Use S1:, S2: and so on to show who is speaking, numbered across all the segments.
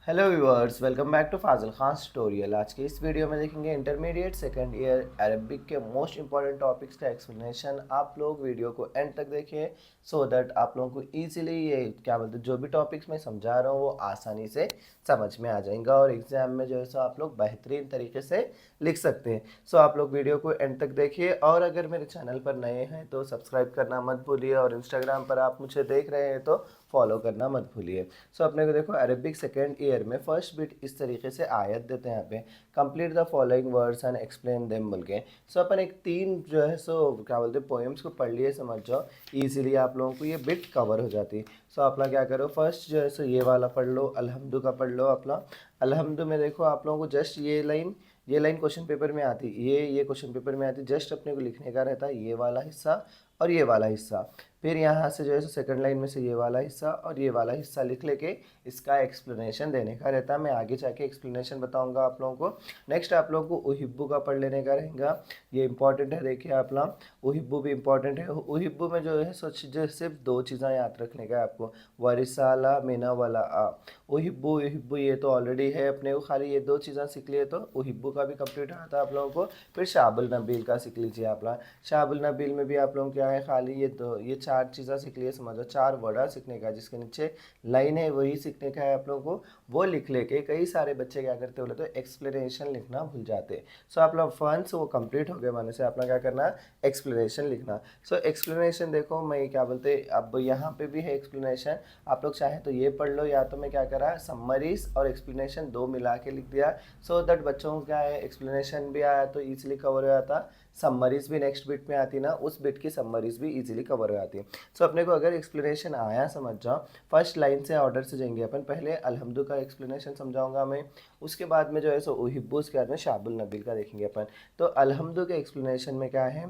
S1: Hello viewers, welcome back to Fazil Khan tutorial. आज के इस वीडियो में देखेंगे इंटरमीडिएट सेकंड ईयर अरबिक के मोस्ट इंपॉर्टेंट टॉपिक्स का एक्सप्लेनेशन। आप लोग वीडियो को एंड तक देखिए सो दैट आप लोगों को इजीली ये क्या बोलते हैं जो भी टॉपिक्स मैं समझा रहा हूँ वो आसानी से समझ में आ जाएगा और एग्जाम में जो है सो आप लोग बेहतरीन तरीके से लिख सकते हैं। सो आप लोग वीडियो को एंड तक देखिए और अगर मेरे चैनल पर नए हैं तो सब्सक्राइब करना मत भूलिए और इंस्टाग्राम पर आप मुझे देख रहे हैं तो फॉलो करना मत भूलिए। सो अपने को देखो अरबिक सेकेंड ईयर में फर्स्ट बिट इस तरीके से आयत देते हैं यहाँ पे, complete the following words and explain them बोल के। सो अपन एक तीन जो है सो क्या बोलते हैं पोएम्स को पढ़ लिए, समझ जाओ इजीली आप लोगों को ये बिट कवर हो जाती है। सो अपना क्या करो, फर्स्ट जो है सो ये वाला पढ़ लो, अलहम्दु का पढ़ लो अपना। अलहम्दु में देखो आप लोगों को जस्ट ये लाइन क्वेश्चन पेपर में आती, ये क्वेश्चन पेपर में आती, जस्ट अपने को लिखने का रहता है ये वाला हिस्सा और ये वाला हिस्सा। फिर यहाँ से जो है सेकंड लाइन में से ये वाला हिस्सा और ये वाला हिस्सा लिख लेके इसका एक्सप्लेनेशन देने का रहता है। मैं आगे जाके एक्सप्लेनेशन बताऊंगा आप लोगों को। नेक्स्ट आप लोगों को उहिब्बू का पढ़ लेने का रहेगा, ये इंपॉर्टेंट है। देखिए आप लोग उहिब्बू भी इंपॉर्टेंट है। उहिब्बू में जो है सोच जो सिर्फ दो चीज़ें याद रखने का है आपको, वरिसाला मिना वाला आ। उहिब्बू उहिब्बू ये तो ऑलरेडी है अपने को, खाली ये दो चीज़ें सीख लिए तो उहिब्बू का भी कंप्लीट आता है आप लोगों को। फिर शाबुल नबील का सीख लीजिए आप लोग। शाबुल नबील में भी आप लोगों को क्या है, खाली ये चार चीज़ें सीख लिए, समझो चार वर्ड सीखने का, जिसके नीचे लाइन है वही सीखने का है आप लोगों को। वो लिख लेके कई सारे बच्चे क्या करते बोले तो एक्सप्लेनेशन लिखना भूल जाते। सो आप लोग फंस वो कंप्लीट हो गए माने से अपना क्या करना, एक्सप्लेनेशन लिखना। सो एक्सप्लेनेशन देखो मैं क्या बोलते, अब यहाँ पे भी है एक्सप्लेनेशन। आप लोग चाहे तो ये पढ़ लो या तो मैं क्या करा समरीज और एक्सप्लेनेशन दो मिला के लिख दिया। सो दैट बच्चों को क्या है, एक्सप्लेनेशन भी आया तो ईजिली कवर हो जाता, समरीज भी नेक्स्ट बिट में आती ना, उस बिट की समरीज भी इजीली कवर हो जाती है। सो अपने को अगर एक्सप्लेनेशन आया समझ जाओ, फर्स्ट लाइन से ऑर्डर से जाएंगे अपन। पहले अलहम्दु का एक्सप्लेनेशन समझाऊंगा मैं, उसके बाद में जो है सो उहिब्बूस के बाद में शाबुल नबील का देखेंगे अपन। तो अलहम्दु के एक्सप्लेनेशन में क्या है,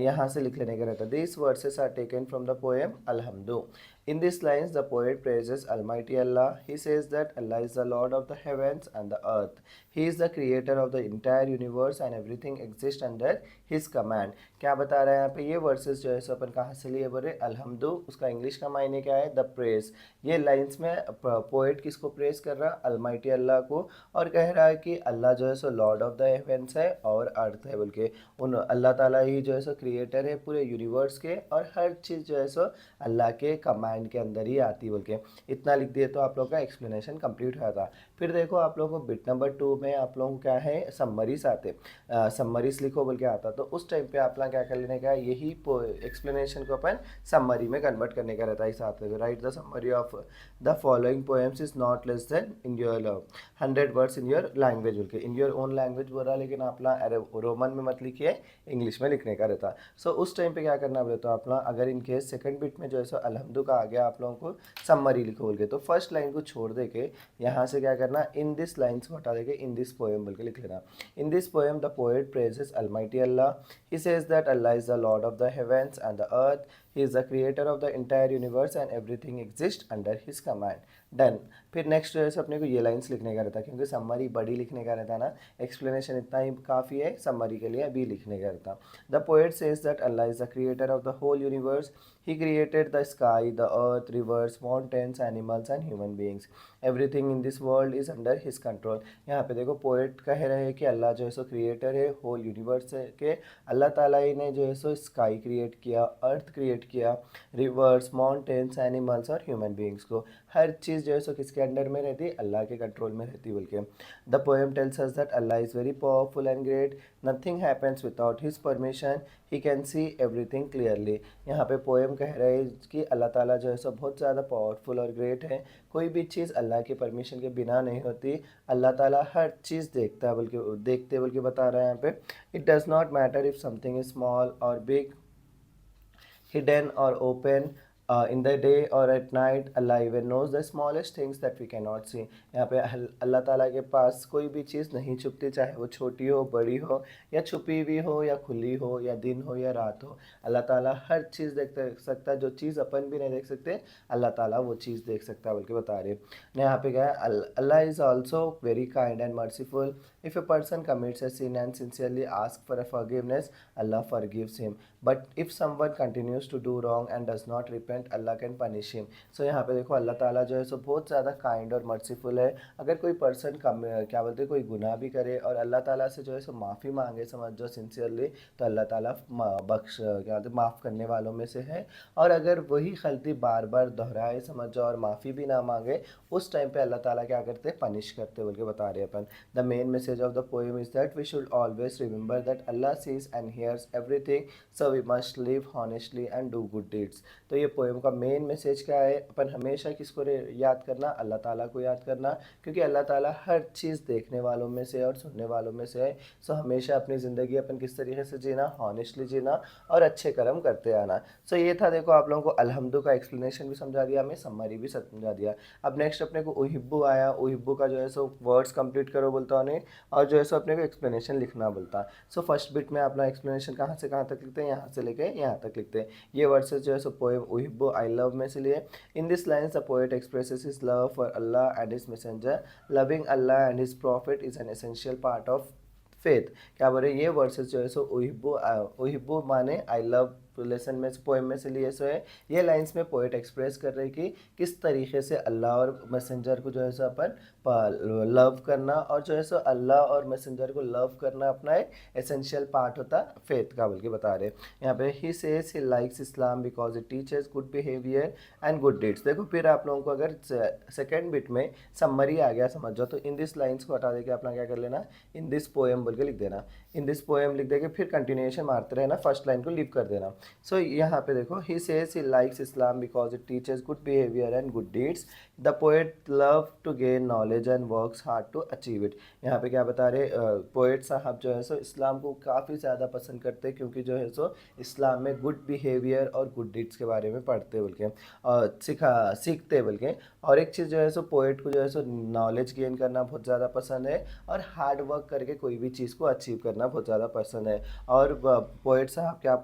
S1: यहाँ से लिख लेने का रहता है, these verses are taken from the poem Alhamdu. In these lines, the poet praises Almighty Allah. He says that Allah is the Lord of the heavens and the earth. He is the creator of the entire universe and everything exists under His command. क्या बता रहा है यहाँ पे, ये versus जो है सो अपन कहाँ से लिए बोले, अलहम्दु, उसका इंग्लिश का मायने क्या है, द प्रेज। ये लाइंस में पोएट किसको प्रेज कर रहा है, अलमाइटी अल्लाह को, और कह रहा है कि अल्लाह जो है सो लॉर्ड ऑफ द हेवेंस है और अर्थ है बोल के। उन अल्लाह ताला ही जो है सो क्रिएटर है पूरे यूनिवर्स के, और हर चीज़ जो है सो अल्लाह के कमांड के अंदर ही आती बोल के। इतना लिख दिए तो आप लोग का एक्सप्लेनेशन कंप्लीट हो जाता। फिर देखो आप लोगों को बिट नंबर 2 में आप लोगों को क्या है, समरीज आते, समरीज लिखो बोल के आता। तो उस टाइम पे आप लोग क्या कर लेने का, यही एक्सप्लेनेशन को अपन समरी में कन्वर्ट करने का रहता है। इस हाथ में right the summary of the following poems is not less then in your 100 words in your language बोल के, इन योर ओन लैंग्वेज बोल रहा है, लेकिन आप लोग रोमन में मत लिखिए, इंग्लिश में लिखने का रहता। सो उस टाइम पे क्या करना बोले तो आप लोग अगर इन केस सेकंड बिट में जो है सो अलहम्दु का आ गया, आप लोगों को समरी लिखो बोल के, तो फर्स्ट लाइन को छोड़ दे के यहाँ से क्या करना, इन दिस लाइन्स को हटा देके इन दिस पोएम बोल के लिख लेना। In this poem the poet praises Almighty Allah. He says that Allah is the Lord of the heavens and the earth. He is the creator of the entire universe and everything exist under his command. Done. फिर next जो है सो अपने को ये lines लिखने का रहता है, क्योंकि समरी बड़ी लिखने का रहता है ना, एक्सप्लेनेशन इतना ही काफ़ी है, समरी के लिए अभी लिखने का रहता। The poet says that Allah is the creator of the whole universe. He created the sky, the earth, rivers, mountains, animals and human beings. Everything in this world is under his control. यहाँ पे देखो poet कह रहे हैं कि अल्लाह जो है so creator है होल यूनिवर्स के। अल्लाह ताला ही ने जो है सो स्काई क्रिएट किया, अर्थ क्रिएट किया, रिवर्स, माउंटेन्स, एनिमल्स और ह्यूमन बींग्स को। हर चीज़ जो है सो किसके अंडर में रहती है, अल्लाह के कंट्रोल में रहती है बोल के। The poem tells us that Allah is very powerful and great. Nothing happens without his permission. He can see everything clearly. यहाँ पे पोएम कह रहे हैं कि अल्लाह ताला जो है सो बहुत ज़्यादा पावरफुल और ग्रेट है, कोई भी चीज़ अल्लाह की परमिशन के बिना नहीं होती। अल्लाह ताला हर चीज़ देखता है बल्कि बता रहा है यहाँ पे। It does not matter if something is small और big, hidden or open, in the day or at night. Allah even knows the smallest things that we cannot see. यहाँ पे अल्लाह ताला के पास कोई भी चीज़ नहीं छुपती, चाहे वो छोटी हो, बड़ी हो, या छुपी हुई हो, या खुली हो, या दिन हो या रात हो। अल्लाह ताला हर चीज़ देख सकता है, जो चीज़ अपन भी नहीं देख सकते अल्लाह ताला वो चीज़ देख सकता है बल्कि बता रहे हैं। यहाँ पे क्या है, Allah is also very kind and merciful. If a person commits a sin and sincerely ask for a forgiveness, Allah forgives him. But if someone continues to do wrong and does not repent Allah can punish him. So यहाँ पे देखो अल्लाह ताला जो है सो बहुत ज़्यादा kind और merciful है। अगर कोई पर्सन कम क्या बोलते हैं कोई गुनाह भी करे और अल्लाह ताला से जो है सो माफ़ी मांगे समझ जो सिंसियरली, तो अल्लाह ताला बख्श क्या बोलते माफ़ करने वालों में से है। और अगर वही गलती बार बार दोहराए समझ जाओ और माफ़ी भी ना मांगे, उस टाइम पे अल्लाह ताला क्या करते हैं, पनिश करते बोल के बता रहे हैं अपन। The main message of the poem is that we should always remember that Allah sees and hears everything, so we must live honestly and do good deeds. तो ये पोएम का मेन मैसेज क्या है, अपन हमेशा किसको याद करना, अल्लाह ताला को याद करना, क्योंकि अल्लाह ताला हर चीज़ देखने वालों में से और सुनने वालों में से है। सो हमेशा अपनी ज़िंदगी अपन किस तरीके से जीना, हॉनेस्टली जीना और अच्छे कर्म करते आना। सो ये था देखो आप लोगों को अलहम्दु का एक्सप्लेनेशन भी समझा दिया, हमें समरी भी समझा दिया। अब नेक्स्ट अपने को उहिब्बू आया, उहिब्बू का जो है सो वर्ड्स कंप्लीट करो बोलता उन्हें, और जो है सो अपने को एक्सप्लेनेशन लिखना बोलता। सो फर्स्ट बिट में अपना एक्सप्लेनेशन कहाँ से कहाँ तक लिखते हैं, यहाँ से लेके यहाँ तक लिखते हैं। ये वर्सेस जो है सो पोएम उहिब्बू आई लव में से लिए। In this lines the poet expresses his love for Allah and his messenger. Loving Allah and his profit is an essential part of faith. क्या बोल रहे हैं, ये वर्सेस जो है सो उहिब्बू उहिब्बू माने आई लव लेसन में से पोएम में से लिए सो है। ये लाइंस में पोएट एक्सप्रेस कर रहे कि किस तरीके से अल्लाह और मैसेंजर को जो है सो अपन लव करना, और जो है सो अल्लाह और मैसेंजर को लव करना अपना एक एसेंशियल पार्ट होता फेथ का बोल के बता रहे। यहाँ पे ही says he likes Islam because it teachers good behaviour and good deeds. देखो फिर आप लोगों को अगर सेकेंड बिट में समरी आ गया समझ जाओ, तो इन दिस लाइन्स को हटा देके अपना क्या कर लेना, इन दिस पोएम बोल के लिख देना। इन दिस पोएम लिख देके फिर कंटिन्यूएशन मारते रहना, फर्स्ट लाइन को लीव कर देना। सो यहाँ पे देखो he says he likes Islam because it teachers good behaviour and good deeds. The poet love to gain knowledge and works hard to achieve it. यहाँ पे क्या बता रहे, पोएट साहब जो है सो इस्लाम को काफ़ी ज़्यादा पसंद करते हैं, क्योंकि जो है सो इस्लाम में गुड बिहेवियर और गुड डीड्स के बारे में पढ़ते बोल के और सीखते बोल के। और एक चीज़ जो है सो पोएट को जो है सो नॉलेज गेन करना बहुत ज़्यादा पसंद है, और हार्ड वर्क करके कोई भी चीज़ को अचीव करना बहुत ज़्यादा पसंद है। और पोएट साहब क्या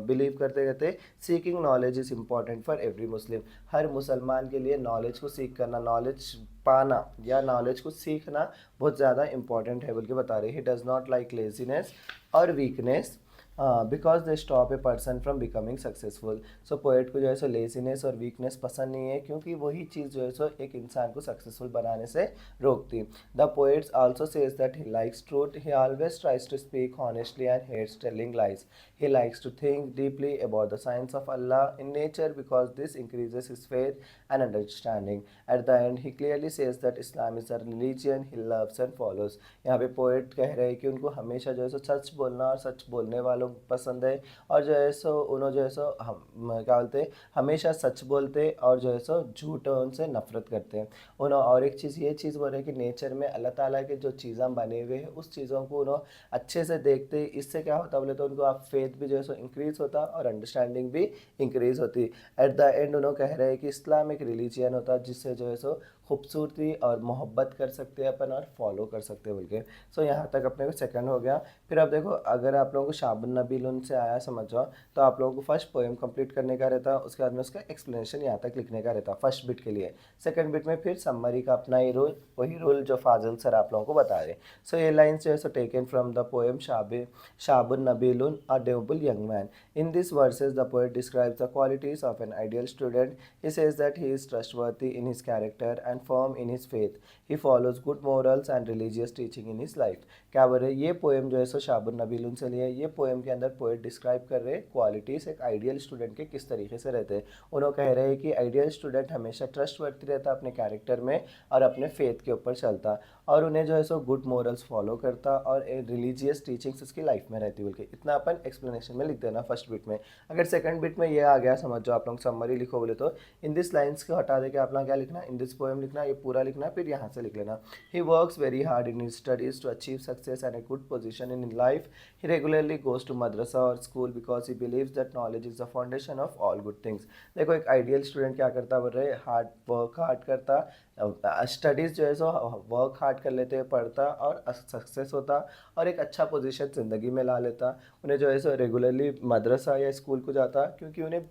S1: बिलीव करते रहते, seeking knowledge is important for every Muslim. हर मुसलमान के लिए नॉलेज को सीख करना, नॉलेज पाना या नॉलेज को सीखना बहुत ज़्यादा इंपॉर्टेंट है बोल के बता रहे। He does not like laziness और weakness because they stop a person from becoming successful. So poet को जो है सो लेजीनेस और वीकनेस पसंद नहीं है, क्योंकि वही चीज़ जो है सो एक इंसान को सक्सेसफुल बनाने से रोकती। The poets also says that he likes truth, he always tries to speak honestly and hates telling lies. He likes to think deeply about the science of Allah in nature because this increases his faith and understanding. At the end, he clearly says that Islam is a religion he loves and follows. यहाँ पे poet कह रहे हैं कि उनको हमेशा जो है सो सच बोलना और सच बोलने वालों को पसंद है, और जो है सो उन्होंने जो है सो हम क्या बोलते हैं, हमेशा सच बोलते और जो है सो झूठ उनसे नफरत करते हैं उन्होंने। और एक चीज़ ये चीज़ बोल रहे हैं कि नेचर में अल्लाह ताला के जो चीज़ें बने हुए हैं उस चीज़ों को उन्होंने अच्छे से देखते, इससे क्या होता बोले तो उनको आप फेथ भी जो है सो इंक्रीज़ होता और अंडरस्टैंडिंग भी इंक्रीज़ होती। एट द एंड उन्होंने कह रहे हैं कि इस्लाम एक रिलीजियन होता जिससे जो है सो खूबसूरती और मोहब्बत कर सकते हैं अपन और फॉलो कर सकते हैं बोल के। सो यहाँ तक अपने को सेकंड हो गया। फिर अब देखो अगर आप लोगों को शाबुन नबील से आया समझ जाओ, तो आप लोगों को फर्स्ट पोएम कंप्लीट करने का रहता, उसके बाद में उसका एक्सप्लेनेशन यहाँ तक लिखने का रहता फर्स्ट बिट के लिए। सेकंड बिट में फिर समरी का अपना ही रूल, वही रूल जो फाजिल सर आप लोगों को बता रहे। सो ये लाइन्स जो है so taken from the poem शाबुन नबील a noble young man. In these verses, the poet describes the qualities of an ideal student. He says that he is trustworthy in his character and firm in his faith. He follows good morals and religious teaching in his life. क्या बोल रहे, ये poem जो है सो शाबुन नबील से लिए। ये poem के अंदर पोएट डिस्क्राइब कर रहे क्वालिटीज़ एक आइडियल स्टूडेंट के किस तरीके से रहते हैं। उन्होंने कह रहे हैं कि आइडियल स्टूडेंट हमेशा ट्रस्टवर्दी रहता अपने कैरेक्टर में और अपने फेथ के ऊपर चलता, और उन्हें जो है सो गुड मोरल्स फॉलो करता और रिलीजियस टीचिंग्स उसकी लाइफ में रहती बोल के। इतना अपन एक्सप्लेनेशन में लिख देना फर्स्ट बिट में। अगर सेकंड बिट में ये आ गया समझ जो आप लोग समरी लिखो बोले तो इन दिस लाइन्स को हटा देके अपना क्या लिखना, इन दिस पोएम लिखना, ये पूरा लिखना, फिर यहाँ से लिख लेना। He works very hard in his studies to achieve success and a good position in life. He regularly goes to मदरसा और school because he believes that knowledge is the foundation of all good things. देखो एक ideal student क्या करता बोल रहे, hard work hard करता, studies जो है सो वर्क हार्ड कर लेते पढ़ता और सक्सेस होता और एक अच्छा पोजीशन ज़िंदगी में ला लेता। उन्हें जो है सो रेगुलरली मदरसा या स्कूल को जाता क्योंकि उन्हें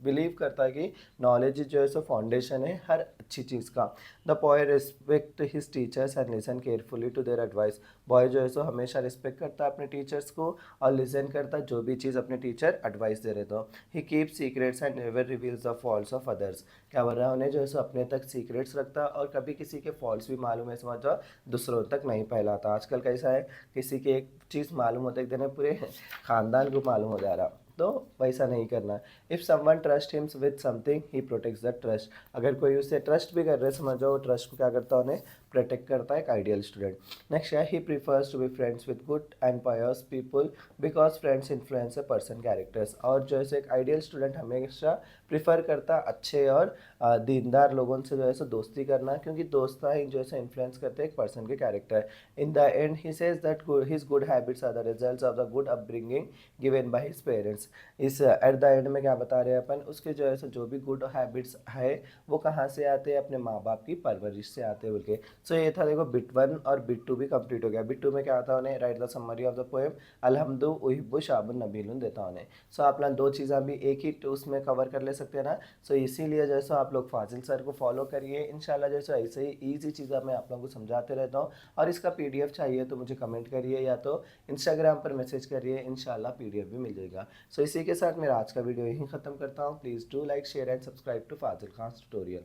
S1: बिलीव करता कि नॉलेज जो है सो फाउंडेशन है हर अच्छी चीज़ का। The boy respect his teachers and listen carefully to their advice. Boy जो है सो हमेशा रिस्पेक्ट करता अपने टीचर्स को और लिसन करता जो भी चीज़ अपने टीचर एडवाइस दे रहे तो। He keeps secrets and never reveals the faults of others. क्या बोल रहा है, उन्हें जो है सो अपने तक सीक्रेट्स रखता और कभी किसी के फॉल्ट्स भी मालूम है समझ जाओ दूसरों तक नहीं फैलाता। आजकल कैसा है, किसी की एक चीज़ मालूम होता है एक दिन में पूरे खानदान को मालूम हो जा रहा, तो वैसा नहीं करना। If someone trust hymns with something he protects the trust. अगर कोई उससे ट्रस्ट भी कर रहे समझ जाओ ट्रस्ट को क्या करता है, उन्हें प्रोटेक्ट करता है। एक आइडियल स्टूडेंट। नेक्स्ट है, he prefers to be friends with good and pious people because friends influence a person characters. और जो है एक आइडियल स्टूडेंट हमेशा प्रीफर करता अच्छे और दीनदार लोगों से जो है सो दोस्ती करना, क्योंकि दोस्त ही जो है इन्फ्लुएंस करते हैं एक पर्सन के character. In the end he says that his good habits are the results of the good upbringing given by his parents. इस एट द एंड में क्या बता रहे हैं अपन, उसके जो है सो जो भी गुड हैबिट्स है वो कहाँ से आते हैं, अपने माँ बाप की परवरिश से आते हैं बोल के। सो ये था देखो बिट 1 और बिट 2 भी कंप्लीट हो गया। बिट 2 में क्या आता है, उन्हें write the summary of the poem अलहमदु उहिब्बु शाबुन नबीलुन देता उन्हें। सो आप लोग दो चीज़ें भी एक ही उसमें कवर कर ले सकते हैं ना। सो इसीलिए जैसा आप लोग फाजिल सर को फॉलो करिए इंशाल्लाह, जैसे ऐसे ही ईजी चीज़ें मैं आप लोगों को समझाते रहता हूँ। और इसका पीडीएफ चाहिए तो मुझे कमेंट करिए या तो इंस्टाग्राम पर मैसेज करिए, इंशाल्लाह पीडीएफ भी मिल जाएगा। सो इसी के साथ मेरा आज का वीडियो यहीं ख़त्म करता हूँ। Please do like share and subscribe to Fazil Khan tutorial.